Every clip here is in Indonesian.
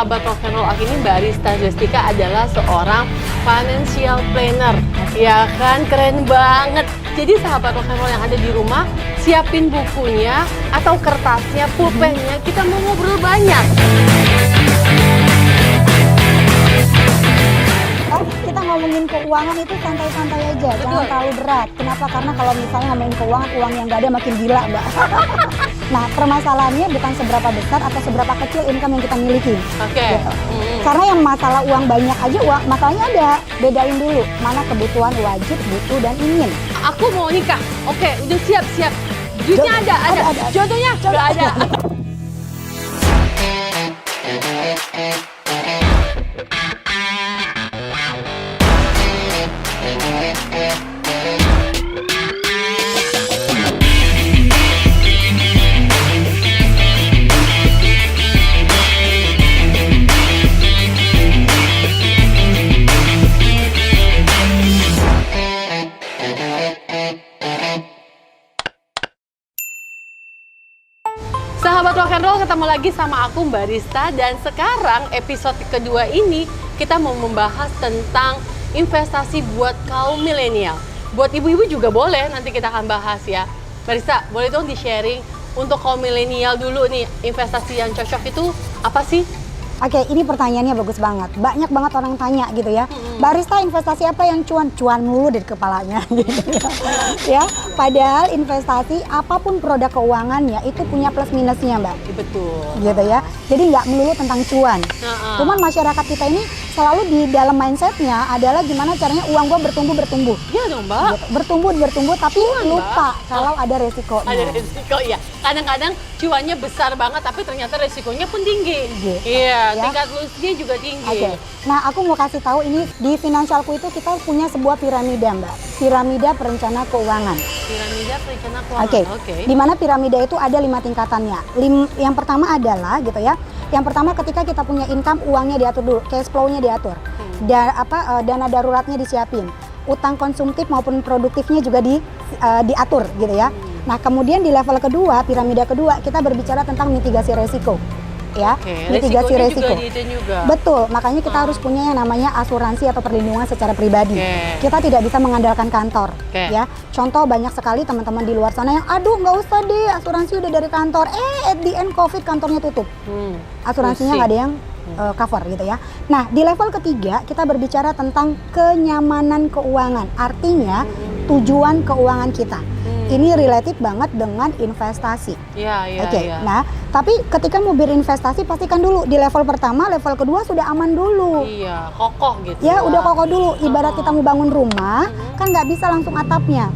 sahabat rock and roll ini Barista Zestika adalah seorang financial planner. Ya kan, keren banget. Jadi sahabat rock and roll yang ada di rumah, siapin bukunya atau kertasnya, pulpennya, kita mau ngobrol banyak. Kita ngomongin keuangan itu santai-santai aja, jangan terlalu berat. Kenapa? Karena kalau misalnya ngomongin keuangan, uang yang nggak ada makin gila, Mbak. Nah, permasalahannya bukan seberapa besar atau seberapa kecil income yang kita miliki. Oke. Gitu. Karena yang masalah uang banyak aja, masalahnya ada. Bedain dulu mana kebutuhan wajib, butuh, dan ingin. Aku mau nikah. Oke, udah siap-siap. Duitnya ada. Jodohnya nggak ada. Sahabat rock and roll, ketemu lagi sama aku Mbak Rista, dan sekarang episode kedua ini kita mau membahas tentang investasi buat kaum milenial. Buat ibu-ibu juga boleh, nanti kita akan bahas ya. Mbak Rista, boleh dong di-sharing untuk kaum milenial dulu nih, investasi yang cocok itu apa sih? Oke, ini pertanyaannya bagus banget. Banyak banget orang tanya gitu ya. Barista, investasi apa yang cuan mulu dari kepalanya gitu ya. Padahal investasi apapun produk keuangannya itu punya plus minusnya, Mbak. Betul. Gitu ya. Jadi nggak melulu tentang cuan. Cuman masyarakat kita ini selalu di dalam mindsetnya adalah gimana caranya uang gua bertumbuh. Iya dong, Mbak. Gitu. Bertumbuh tapi Cuan, lupa Mbak. kalau ada resikonya. Ada resiko, ya. Kadang-kadang cuannya besar banget tapi ternyata resikonya pun tinggi. Gitu. Iya, Ya. tingkat lose-nya juga tinggi. Oke. Nah, aku mau kasih tahu ini di Finansialku itu kita punya sebuah piramida, Mbak. Piramida perencana keuangan. Piramida perencana keuangan. Oke. Di mana piramida itu ada 5 tingkatannya. Yang pertama adalah gitu ya. Yang pertama ketika kita punya income, uangnya diatur dulu, cash flow-nya diatur. Dana daruratnya disiapin. Utang konsumtif maupun produktifnya juga diatur gitu ya. Nah, kemudian di level kedua, piramida kedua, kita berbicara tentang mitigasi resiko. Ya, mitigasi resiko. Juga. Betul, makanya kita harus punya yang namanya asuransi atau perlindungan secara pribadi. Kita tidak bisa mengandalkan kantor. Ya, contoh banyak sekali teman-teman di luar sana yang, aduh nggak usah deh, asuransi udah dari kantor. At the end COVID kantornya tutup. Asuransinya nggak ada yang cover gitu ya. Nah, di level ketiga kita berbicara tentang kenyamanan keuangan. Artinya tujuan keuangan kita. Ini related banget dengan investasi. Oke. Nah, tapi ketika mau berinvestasi pastikan dulu di level pertama, level kedua sudah aman dulu. Iya, kokoh gitu. Ya, udah kokoh dulu. Ibarat kita mau bangun rumah, kan nggak bisa langsung atapnya.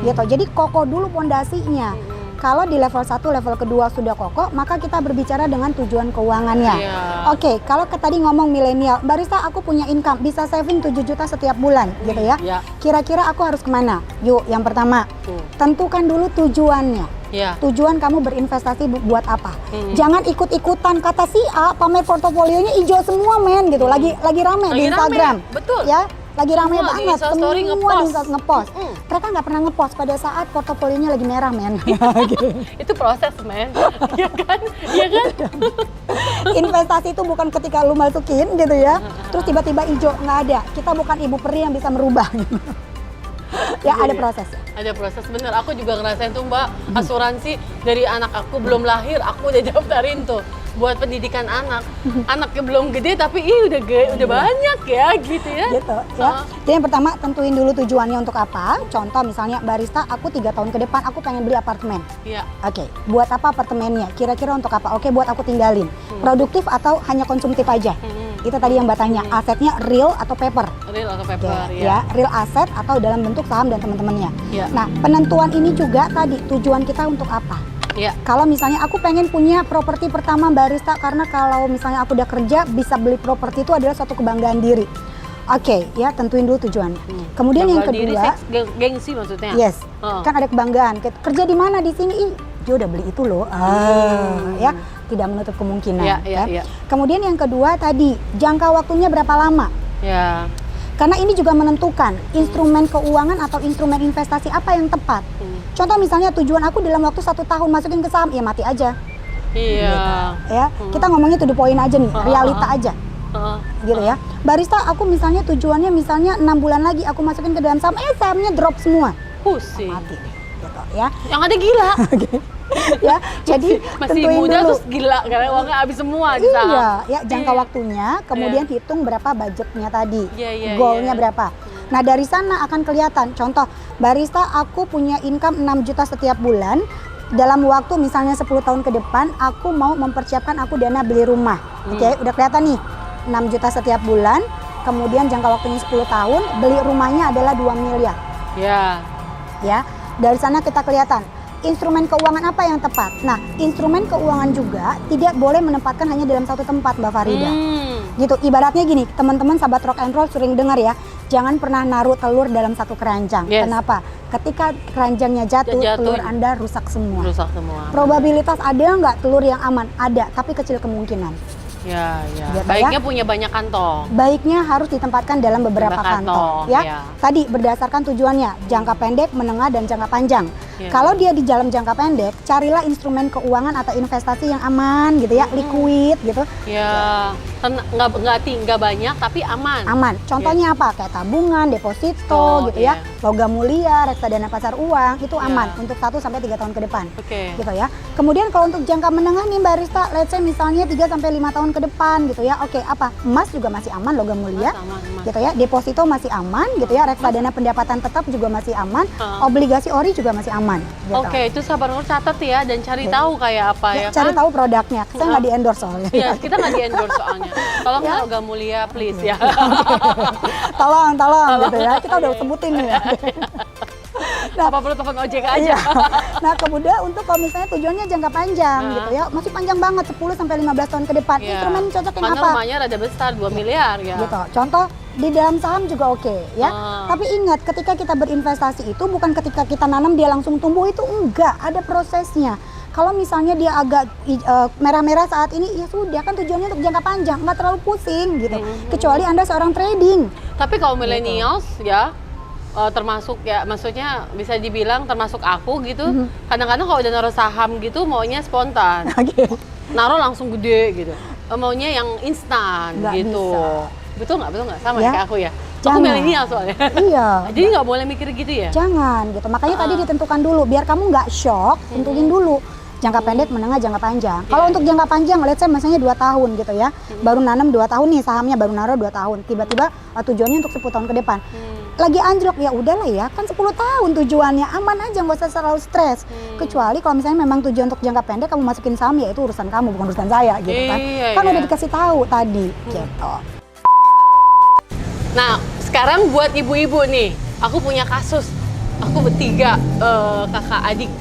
Gitu. Jadi kokoh dulu pondasinya. Kalau di level 1, level kedua sudah kokoh, maka kita berbicara dengan tujuan keuangannya. Oke, kalau tadi ngomong milenial, Barista aku punya income, bisa saving 7 juta setiap bulan gitu ya. Kira-kira aku harus kemana? Yuk, yang pertama, tentukan dulu tujuannya. Tujuan kamu berinvestasi buat apa? Jangan ikut-ikutan kata si A, pamer portofolionya hijau semua men gitu. Lagi rame di Instagram. Betul. Ya. Lagi ramai banget, semua di ngepost. Mereka nggak pernah ngepost pada saat portofolionya lagi merah, men. Itu proses, men. Iya kan? Iya kan? Investasi itu bukan ketika lu masukin gitu ya, terus tiba-tiba hijau, nggak ada. Kita bukan ibu peri yang bisa merubah. Ya, ada proses. Ada proses, bener. Aku juga ngerasain tuh, Mbak, asuransi dari anak aku belum lahir, aku udah daftarin tuh buat pendidikan anak. Anaknya belum gede tapi udah banyak ya gitu ya. Gitu ya. Jadi yang pertama tentuin dulu tujuannya untuk apa. Contoh misalnya Barista, aku 3 tahun ke depan aku pengen beli apartemen. Oke, buat apa apartemennya? Kira-kira untuk apa? Oke, buat aku tinggalin. Produktif atau hanya konsumtif aja? Itu tadi yang Mbak tanya, asetnya real atau paper? Real atau paper, ya. Real aset atau dalam bentuk saham dan teman-temannya. Nah, penentuan ini juga tadi, tujuan kita untuk apa? Kalau misalnya aku pengen punya properti pertama Barista, karena kalau misalnya aku udah kerja bisa beli properti itu adalah suatu kebanggaan diri. Oke, ya tentuin dulu tujuannya. Kemudian yang kedua, gengsi maksudnya. Yes, kan ada kebanggaan. Kerja di mana di sini? Dia udah beli itu loh. Ya, tidak menutup kemungkinan. Kemudian yang kedua tadi, jangka waktunya berapa lama? Karena ini juga menentukan instrumen keuangan atau instrumen investasi apa yang tepat. Contoh misalnya tujuan aku dalam waktu 1 tahun masukin ke saham, ya mati aja. Iya. Gitu, ya. Kita ngomongnya to the point aja nih, realita aja. Gitu ya. Barista, aku misalnya tujuannya misalnya 6 bulan lagi aku masukin ke dalam saham, sahamnya drop semua. Pusing. Mati deh, gitu ya. Yang ada gila. Ya, jadi masih tentuin muda dulu. terus gila karena uangnya habis semua di saham. Iya, ya jangka waktunya, kemudian hitung berapa budgetnya tadi, goalnya berapa. Nah dari sana akan kelihatan. Contoh, barista aku punya income 6 juta setiap bulan. Dalam waktu misalnya 10 tahun ke depan, aku mau mempersiapkan aku dana beli rumah. Oke, udah kelihatan nih, 6 juta setiap bulan. Kemudian jangka waktunya 10 tahun, beli rumahnya adalah 2 miliar. Ya, dari sana kita kelihatan. Instrumen keuangan apa yang tepat? Nah, instrumen keuangan juga tidak boleh menempatkan hanya dalam satu tempat, Mbak Farida. Gitu, ibaratnya gini, teman-teman sahabat rock and roll sering dengar ya, jangan pernah naruh telur dalam satu keranjang. Kenapa? Ketika keranjangnya jatuh, telur Anda rusak semua. Probabilitas ada nggak telur yang aman? Ada, tapi kecil kemungkinan. Ya. Gitu, baiknya punya banyak kantong. Baiknya harus ditempatkan dalam beberapa kantong. Ya. Tadi berdasarkan tujuannya, jangka pendek, menengah, dan jangka panjang. Kalau dia di dalam jangka pendek, carilah instrumen keuangan atau investasi yang aman gitu ya, liquid gitu. Ya, nggak banyak tapi aman. Aman. Contohnya apa? Kayak tabungan, deposito gitu ya, logam mulia, reksadana pasar uang, itu aman untuk 1 sampai 3 tahun ke depan. Gitu ya. Kemudian kalau untuk jangka menengah nih barista, let's say misalnya 3 sampai 5 tahun ke depan gitu ya. Oke, apa? Emas juga masih aman, logam mulia. Gitu ya. Deposito masih aman gitu ya, reksadana pendapatan tetap juga masih aman, obligasi ori juga masih aman. Gitu. Oke, itu sabar catat ya dan cari tahu kayak apa ya cari tahu produknya. Saya nggak di-endorse soalnya. Iya, kita nggak di-endorse soalnya. Tolong logam mulia please ya. tolong gitu ya. Kita udah sebutin nih ya. Nah, apa perlu telepon OJK aja. Nah, kemudian untuk kalau misalnya tujuannya jangka panjang gitu ya, masih panjang banget 10 sampai 15 tahun ke depan. Instrumen cocok yang apa? Rumahnya rada besar 2 miliar ya. Gitu. Contoh di dalam saham juga oke ya. Tapi ingat ketika kita berinvestasi itu bukan ketika kita nanam dia langsung tumbuh, itu enggak, ada prosesnya. Kalau misalnya dia agak merah-merah saat ini, ya sudah kan tujuannya untuk jangka panjang, nggak terlalu pusing gitu. Kecuali Anda seorang trading. Tapi kalau millennials ya, termasuk ya, maksudnya bisa dibilang termasuk aku gitu. Kadang-kadang kalau udah naruh saham gitu maunya spontan. Naruh langsung gede gitu. Maunya yang instan gitu. Bisa. Betul nggak? Sama ya? Kayak aku ya. Jangan. Aku milenial soalnya. Iya. Jadi nggak boleh mikir gitu ya? Jangan gitu. Makanya tadi ditentukan dulu biar kamu nggak shock. Tentuin dulu. Jangka pendek, menengah, jangka panjang. Kalau untuk jangka panjang, let's say misalnya 2 tahun gitu ya. Baru nanam 2 tahun nih sahamnya, baru naruh 2 tahun. Tiba-tiba tujuannya untuk 10 tahun ke depan. Lagi anjlok, ya udahlah ya, kan 10 tahun tujuannya, aman aja, nggak usah terlalu stres. Kecuali kalau misalnya memang tujuan untuk jangka pendek kamu masukin saham, ya itu urusan kamu, bukan urusan saya gitu kan. Kan udah dikasih tahu tadi gitu. Nah, sekarang buat ibu-ibu nih, aku punya kasus. Aku bertiga kakak adik.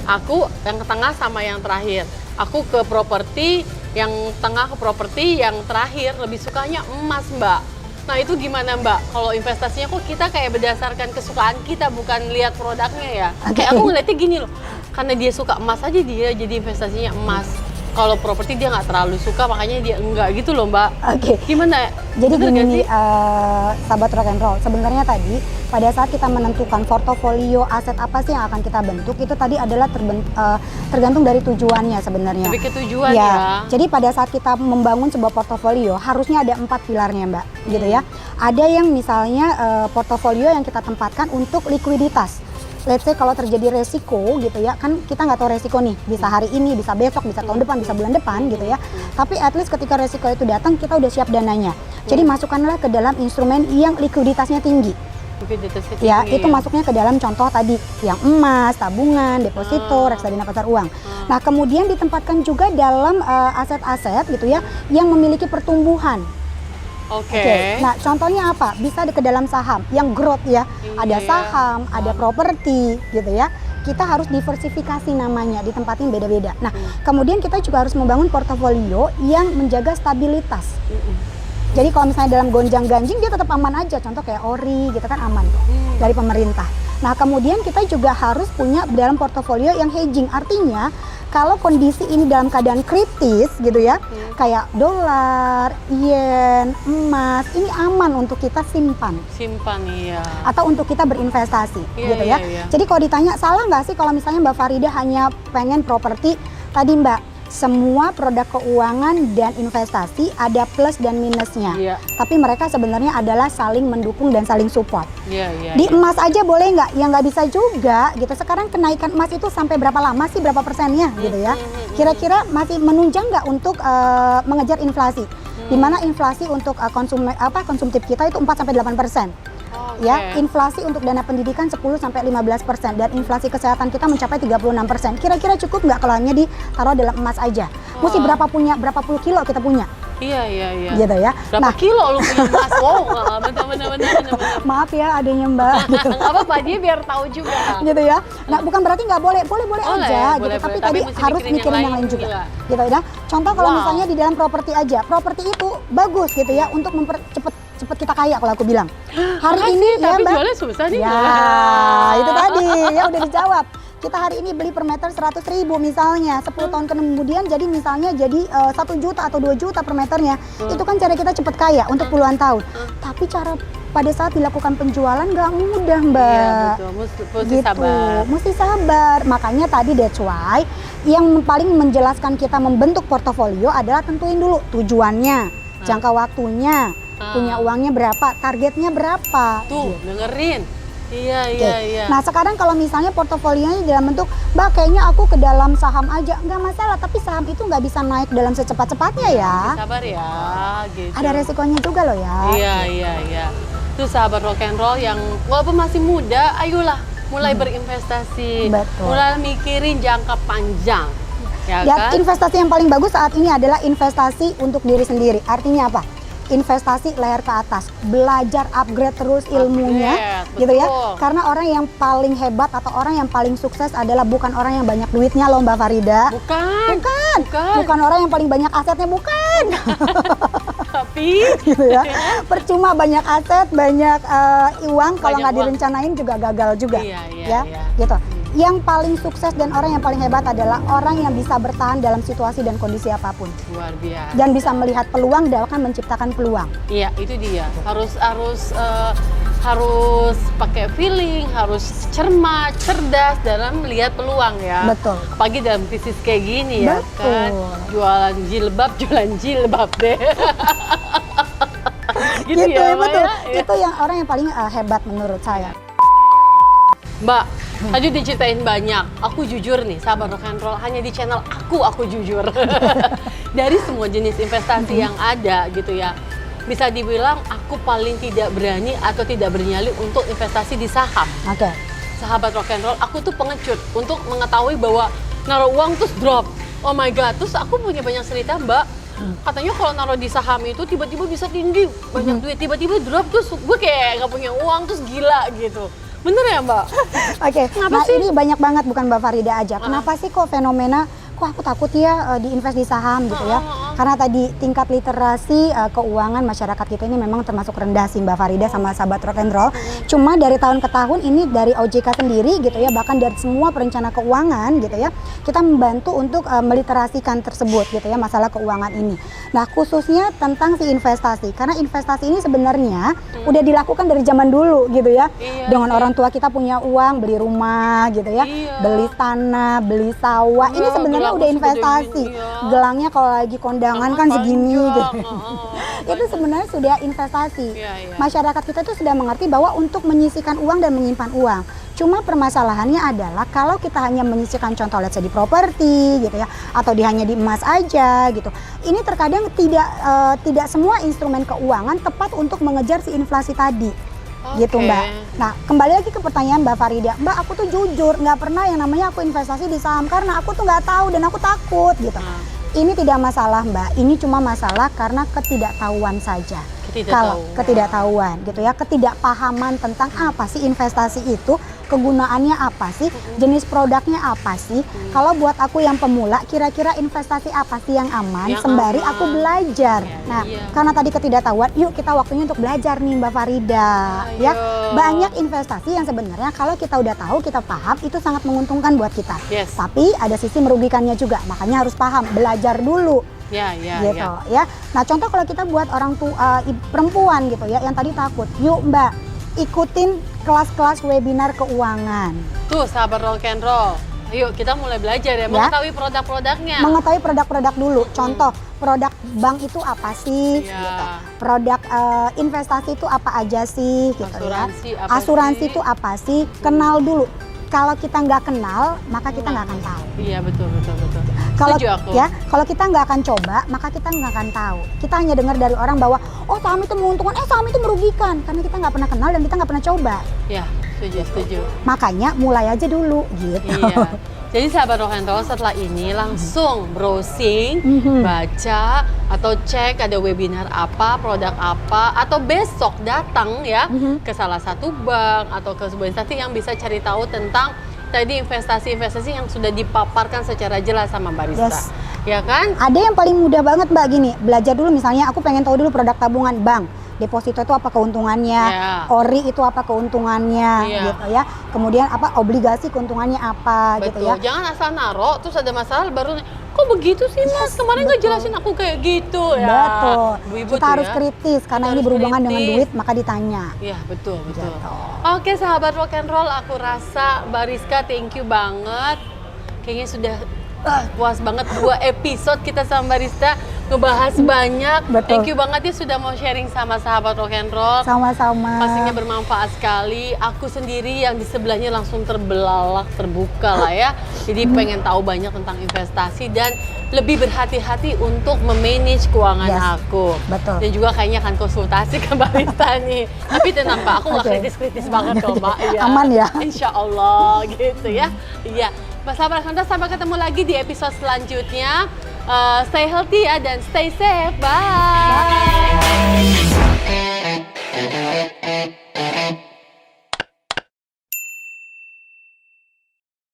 Aku yang ke tengah sama yang terakhir. Aku ke properti, yang tengah ke properti, yang terakhir lebih sukanya emas, Mbak. Nah, itu gimana, Mbak? Kalau investasinya kok kita kayak berdasarkan kesukaan kita, bukan lihat produknya ya. Kayak aku ngeliatnya gini loh, karena dia suka emas aja dia jadi investasinya emas. Kalau properti dia nggak terlalu suka, makanya dia enggak gitu loh, Mbak. Gimana? Jadi gini nih, sahabat rock and roll, sebenarnya tadi pada saat kita menentukan portofolio aset apa sih yang akan kita bentuk, itu tadi adalah tergantung dari tujuannya sebenarnya. Lebih ke tujuan ya. Jadi pada saat kita membangun sebuah portofolio, harusnya ada 4 pilarnya, Mbak, gitu ya. Ada yang misalnya portofolio yang kita tempatkan untuk likuiditas. Let's say kalau terjadi resiko gitu ya, kan kita nggak tahu resiko nih, bisa hari ini, bisa besok, bisa tahun depan, bisa bulan depan gitu ya. Tapi at least ketika resiko itu datang, kita udah siap dananya. Jadi masukkanlah ke dalam instrumen yang likuiditasnya tinggi. Ya, itu masuknya ke dalam contoh tadi, yang emas, tabungan, deposito, reksadana pasar uang. Nah, kemudian ditempatkan juga dalam aset-aset gitu ya, yang memiliki pertumbuhan. Nah, contohnya apa? Bisa ke dalam saham yang growth ya. Ada saham, ada properti gitu ya. Kita harus diversifikasi namanya, ditempatin beda-beda. Nah, kemudian kita juga harus membangun portofolio yang menjaga stabilitas. Jadi kalau misalnya dalam gonjang-ganjing dia tetap aman aja. Contoh kayak ori gitu kan aman dari pemerintah. Nah, kemudian kita juga harus punya dalam portofolio yang hedging. Artinya kalau kondisi ini dalam keadaan kritis gitu ya, kayak dolar, yen, emas, ini aman untuk kita simpan. Iya. Atau untuk kita berinvestasi gitu ya. Jadi kalau ditanya, salah nggak sih kalau misalnya Mbak Farida hanya pengen properti, tadi Mbak, semua produk keuangan dan investasi ada plus dan minusnya. Tapi mereka sebenarnya adalah saling mendukung dan saling support. Di emas aja boleh nggak? Ya nggak bisa juga gitu. Sekarang kenaikan emas itu sampai berapa lama sih, berapa persennya gitu ya? Kira-kira masih menunjang nggak untuk mengejar inflasi? Di mana inflasi untuk konsumtif kita itu 4-8%. Ya, inflasi untuk dana pendidikan 10-15% dan inflasi kesehatan kita mencapai 36%. Kira-kira cukup nggak kalau hanya ditaruh dalam emas aja? Mesti berapa puluh kilo kita punya? Iya. Gitu ya. Berapa kilo lu punya emas? Bener. Maaf ya adanya Mbak. Gitu. Nggak apa-apa, dia biar tahu juga. Gitu ya. Nah, bukan berarti nggak boleh aja gitu. Tapi tadi harus mikirin yang lain juga. Gitu ya. Contoh kalau misalnya di dalam properti aja, properti itu bagus gitu ya untuk cepet kita kaya kalau aku bilang. Hari ini ya Mbak. Jualnya susah nih. Ya, itu tadi ya udah dijawab. Kita hari ini beli per meter 100.000 misalnya, 10 tahun kemudian jadi misalnya jadi 1 juta atau 2 juta per meternya. Itu kan cara kita cepet kaya untuk puluhan tahun. Tapi cara pada saat dilakukan penjualan nggak mudah Mbak. Iya betul, mesti sabar. Mesti sabar. Makanya tadi that's why yang paling menjelaskan kita membentuk portofolio adalah tentuin dulu tujuannya, jangka waktunya, punya uangnya berapa, targetnya berapa. Tuh, dengerin. Iya. Nah sekarang kalau misalnya portofolionya dalam bentuk, Mbak kayaknya aku ke dalam saham aja, nggak masalah. Tapi saham itu nggak bisa naik dalam secepat-cepatnya ya. Sabar ya, gitu. Ada resikonya juga loh ya. Iya. Itu sahabat rock and roll yang walaupun masih muda, ayolah mulai berinvestasi. Betul. Mulai mikirin jangka panjang. Ya kan? Investasi yang paling bagus saat ini adalah investasi untuk diri sendiri. Artinya apa? Investasi leher ke atas, belajar upgrade terus ilmunya, gitu ya. Karena orang yang paling hebat atau orang yang paling sukses adalah bukan orang yang banyak duitnya loh Mbak Farida. Bukan orang yang paling banyak asetnya, bukan. Tapi, gitu ya. Percuma banyak aset, banyak uang kalau nggak direncanain juga gagal juga, ya. Gitu. Yang paling sukses dan orang yang paling hebat adalah orang yang bisa bertahan dalam situasi dan kondisi apapun. Luar biasa. Dan bisa melihat peluang dan akan menciptakan peluang. Iya, itu dia. Harus pakai feeling, harus cermat, cerdas dalam melihat peluang ya. Betul. Apalagi dalam bisnis kayak gini ya. Betul. Kan. Jualan jilbab deh. gitu ya, betul. Ya? Itu yang orang yang paling hebat menurut saya. Mbak, tadi diceritain banyak. Aku jujur nih, sahabat rock and roll, hanya di channel aku jujur. Dari semua jenis investasi yang ada gitu ya. Bisa dibilang aku paling tidak berani atau tidak bernyali untuk investasi di saham. Oke. Sahabat rock and roll, aku tuh pengecut untuk mengetahui bahwa naruh uang terus drop. Oh my god, terus aku punya banyak cerita Mbak. Katanya kalau naruh di saham itu tiba-tiba bisa tinggi, banyak duit, tiba-tiba drop terus gue kayak nggak punya uang terus gila gitu. Bener ya Mbak? Oke, nah sih? Ini banyak banget bukan Mbak Farida aja. Kenapa sih kok fenomena, kok aku takut ya diinvest di saham gitu ya? Karena tadi tingkat literasi keuangan masyarakat kita ini memang termasuk rendah sih Mbak Farida sama sahabat rock and roll. Cuma dari tahun ke tahun ini dari OJK sendiri gitu ya, bahkan dari semua perencana keuangan gitu ya, kita membantu untuk meliterasikan tersebut gitu ya, masalah keuangan ini. Nah khususnya tentang si investasi, karena investasi ini sebenarnya udah dilakukan dari zaman dulu gitu ya. Dengan orang tua kita punya uang, beli rumah gitu ya, beli tanah, beli sawah, ini sebenarnya udah investasi. Gelangnya kalau lagi kondangan kan segini gitu. Itu sebenarnya sudah investasi. Masyarakat kita tuh sudah mengerti bahwa untuk menyisihkan uang dan menyimpan uang. Cuma permasalahannya adalah kalau kita hanya menyisihkan contoh let's say di properti gitu ya, atau hanya di emas aja gitu. Ini terkadang tidak semua instrumen keuangan tepat untuk mengejar si inflasi tadi. Gitu Mbak. Nah kembali lagi ke pertanyaan Mbak Farida, Mbak aku tuh jujur nggak pernah yang namanya aku investasi di saham karena aku tuh nggak tahu dan aku takut gitu. Ini tidak masalah Mbak, ini cuma masalah karena ketidaktahuan saja. Kalau ketidaktahuan gitu ya, ketidakpahaman tentang apa sih investasi itu, kegunaannya apa sih, jenis produknya apa sih. Kalau buat aku yang pemula, kira-kira investasi apa sih yang aman, sembari aku belajar. Nah, karena tadi ketidaktahuan, yuk kita waktunya untuk belajar nih Mbak Farida. Ya, banyak investasi yang sebenarnya kalau kita udah tahu, kita paham, itu sangat menguntungkan buat kita. Tapi ada sisi merugikannya juga, makanya harus paham, belajar dulu. Gitu ya. Nah contoh kalau kita buat orang tua perempuan gitu ya yang tadi takut, yuk Mbak ikutin kelas-kelas webinar keuangan. Tuh sahabat rock and roll, Yuk kita mulai belajar ya, mengetahui produk-produknya. Mengetahui produk-produk dulu. Contoh, produk bank itu apa sih? Ya. Gitu. Produk investasi itu apa aja sih? Gitu Asuransi ya. apa Asuransi sih? itu apa sih? Kenal dulu. Kalau kita nggak kenal, maka kita nggak akan tahu. Iya betul. Kalau Setuju aku. ya, kalau kita nggak akan coba, maka kita nggak akan tahu. Kita hanya dengar dari orang bahwa, oh saham itu menguntungkan, saham itu merugikan, karena kita nggak pernah kenal dan kita nggak pernah coba. Ya, setuju. Makanya mulai aja dulu, gitu. Iya. Jadi sahabat Rock and Roll setelah ini langsung browsing, baca atau cek ada webinar apa, produk apa, atau besok datang ya ke salah satu bank atau ke sebuah instansi yang bisa cari tahu tentang tadi investasi-investasi yang sudah dipaparkan secara jelas sama barista. Yes. Ya kan? Ada yang paling mudah banget Mbak gini, belajar dulu misalnya aku pengen tahu dulu produk tabungan bank. Deposito itu apa keuntungannya, ori itu apa keuntungannya, gitu ya. Kemudian apa obligasi keuntungannya apa, gitu ya. Jangan asal naro terus ada masalah baru kok begitu sih Mas? Kemarin nggak jelasin aku kayak gitu ya. Betul. Ibu-ibu kita harus kritis karena ini berhubungan dengan duit maka ditanya. Iya betul. Gitu. Oke sahabat Rock and Roll, aku rasa Bariska thank you banget. Kayaknya sudah puas banget 2 episode kita sama Barista ngebahas banyak. Betul. Thank you banget ya sudah mau sharing sama sahabat Rock and Roll. Sama-sama. Pastinya bermanfaat sekali. Aku sendiri yang di sebelahnya langsung terbelalak, terbuka lah ya. Jadi pengen tahu banyak tentang investasi dan lebih berhati-hati untuk memanage keuangan aku. Betul. Dan juga kayaknya akan konsultasi ke Barista nih. Tapi tenang Pak, aku nggak kritis-kritis banget kok Mbak. Ya. Aman ya. Insya Allah gitu ya. Iya. Sahabat Rock and Roll, sampai ketemu lagi di episode selanjutnya. Stay healthy ya dan stay safe. Bye.